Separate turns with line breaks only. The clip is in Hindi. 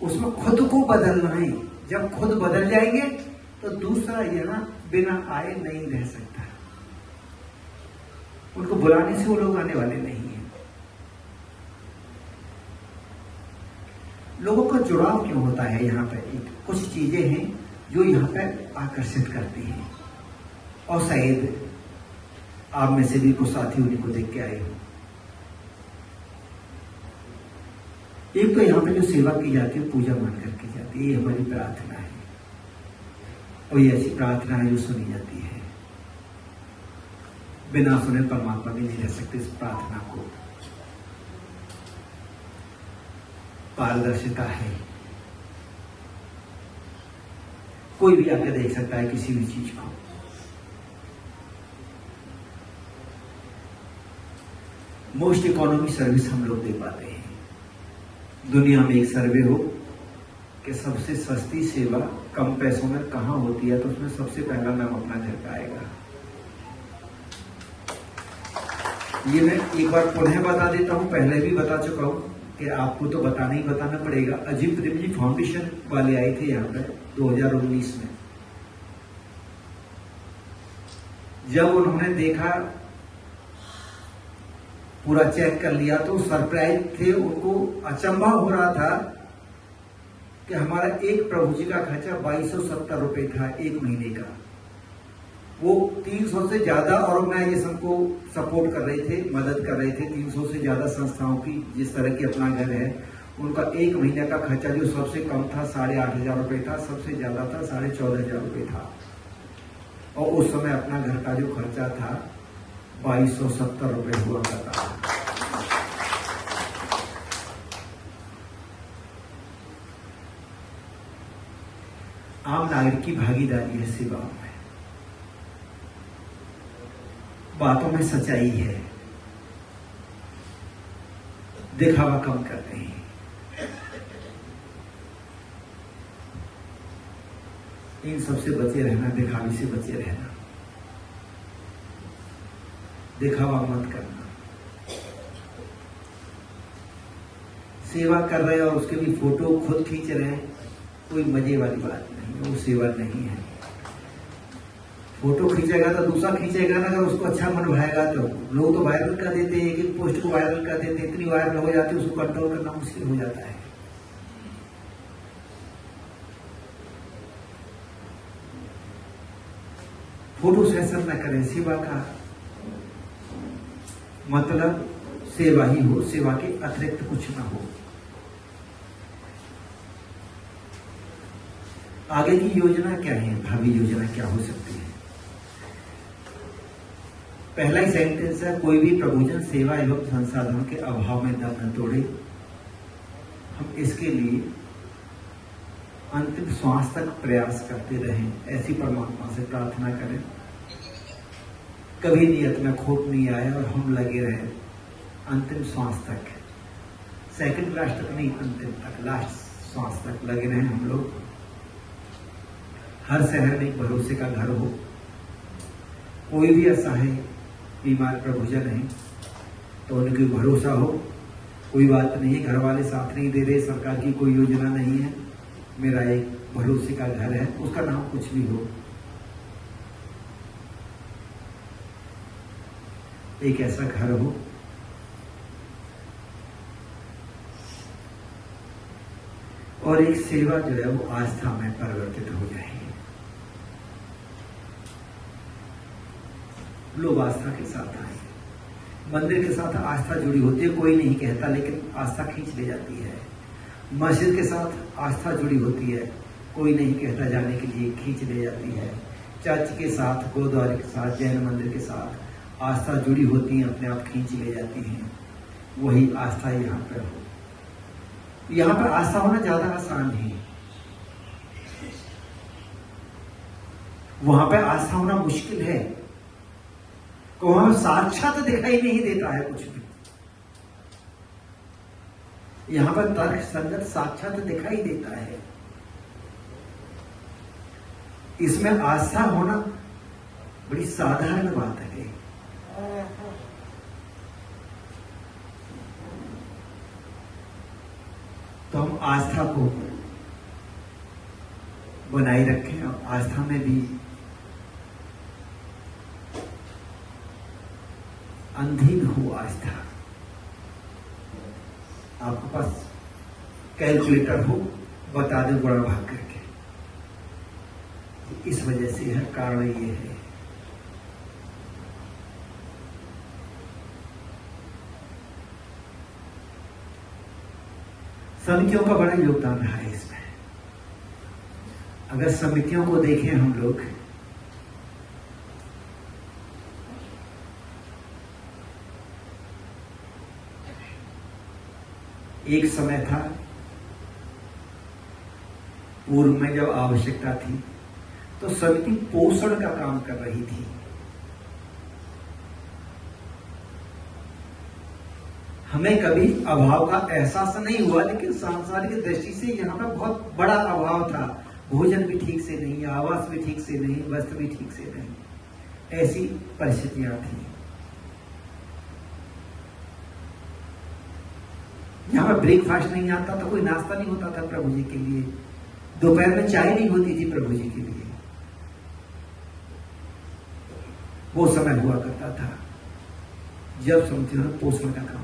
उसमें खुद को बदलना है। जब खुद बदल जाएंगे तो दूसरा यहाँ बिना आए नहीं रह सकता। उनको बुलाने से वो लोग आने वाले नहीं है। लोगों का जुड़ाव क्यों होता है? यहाँ पर कुछ चीजें हैं जो यहाँ पर आकर्षित करती हैं, और शायद आप में से भी कुछ साथी उन्हीं को देख के आए हो। एक तो यहाँ पे जो सेवा की जाती है पूजा मानकर की जाती है, ये हमारी प्रार्थना है, और ये ऐसी प्रार्थना है जो सुनी जाती है। बिना सुने परमात्मा भी नहीं रह सकते। इस प्रार्थना को पारदर्शिता है, कोई भी आकर देख सकता है किसी भी चीज को। मोस्ट इकोनॉमी सर्विस हम लोग दे पाते हैं। दुनिया में एक सर्वे हो कि सबसे सस्ती सेवा कम पैसों में कहां होती है, तो उसमें सबसे पहला नाम अपना घर का आएगा। ये मैं एक बार पुनः बता देता हूं, पहले भी बता चुका हूं कि आपको तो बताना ही बताना पड़ेगा। अजीम प्रेमजी फाउंडेशन वाले आए थे यहाँ पर 2019 में। जब उन्होंने देखा, पूरा चेक कर लिया, तो सरप्राइज थे। उनको अचंभा हो रहा था कि हमारा एक प्रभु जी का खर्चा 2270 रुपए था एक महीने का। वो 300 से ज्यादा ऑर्गेनाइजेशन को सपोर्ट कर रहे थे, मदद कर रहे थे। 300 से ज्यादा संस्थाओं की, जिस तरह की अपना घर है, उनका एक महीने का खर्चा जो सबसे कम था 8,500 रुपए था, सबसे ज्यादा था 14,500 रुपए था। और उस समय अपना घर का जो खर्चा था 2270 रुपए हुआ करता था। आम नागरिक की भागीदारी है सेवाओं में, बातों में सच्चाई है, दिखावा कम करते हैं। इन सबसे बचे रहना, दिखावे से बचे रहना, दिखावा मत करना। सेवा कर रहे हैं और उसके भी फोटो खुद खींच रहे हैं, कोई मजे वाली बात नहीं है, वो सेवा नहीं है। फोटो खींचेगा तो दूसरा खींचेगा ना, अगर उसको अच्छा मन भाएगा तो। लोग तो वायरल कर देते हैं, एक पोस्ट को वायरल कर देते हैं, इतनी वायरल हो जाती है उसको कंट्रोल करना मुश्किल हो जाता है। फोटो सेशन न करें। सेवा का मतलब सेवा ही हो, सेवा के अतिरिक्त कुछ ना हो। आगे की योजना क्या है, भावी योजना क्या हो सकती है? पहला ही सेंटेंस है, कोई भी प्रभुजन सेवा एवं संसाधनों के अभाव में दम न तोड़े। हम इसके लिए अंतिम श्वास तक प्रयास करते रहें, ऐसी परमात्मा से प्रार्थना करें। कभी नियत में खोट नहीं आए और हम लगे रहे अंतिम श्वास तक। सेकंड क्लास तक नहीं, अंतिम तक, लास्ट श्वास तक लगे रहे हम लोग। हर शहर में एक भरोसे का घर हो। कोई भी असहाय बीमार प्रभुजन है तो उनकी भरोसा हो, कोई बात नहीं है, घर वाले साथ नहीं दे रहे, सरकार की कोई योजना नहीं है, मेरा एक भरोसे का घर है, उसका नाम कुछ भी हो। एक ऐसा घर हो और एक सेवा जो है वो आस्था में परिवर्तित हो जाए। लोग आस्था के साथ आए। मंदिर के साथ आस्था जुड़ी होती है, कोई नहीं कहता, लेकिन आस्था खींच ले जाती है। मस्जिद के साथ आस्था जुड़ी होती है, कोई नहीं कहता, जाने के लिए खींच ले जाती है। चर्च के साथ, गुरुद्वारे के साथ, जैन मंदिर के साथ आस्था जुड़ी होती है, अपने आप खींच ले जाती हैं। वही आस्था यहाँ पर हो। यहाँ पर आस्था होना ज्यादा आसान है, वहां पर आस्था होना मुश्किल है। को वहां साक्षात दिखाई नहीं देता है कुछ भी। यहां पर तर्क संगत साक्षात दिखाई देता है। इसमें आस्था होना बड़ी साधारण बात है। तो हम आस्था को बनाए रखें और आस्था में भी अंधीन हो आस्था। आपके पास कैलकुलेटर हो, बता दे गुणा भाग करके। इस वजह से है, कारण ये है। समितियों का बड़ा योगदान रहा है इसमें। अगर समितियों को देखें हम लोग, एक समय था पूर्व में जब आवश्यकता थी तो समिति पोषण का काम कर रही थी। हमें कभी अभाव का एहसास नहीं हुआ, लेकिन सांसारिक दृष्टि से यहाँ पर बहुत बड़ा अभाव था। भोजन भी ठीक से नहीं, आवास भी ठीक से नहीं, वस्त्र भी ठीक से नहीं, ऐसी परिस्थितियां थी। यहाँ पर ब्रेकफास्ट नहीं आता था, कोई नाश्ता नहीं होता था प्रभु जी के लिए, दोपहर में चाय नहीं होती थी प्रभु जी के लिए। वो समय हुआ करता था जब समितियों ने पोषण का काम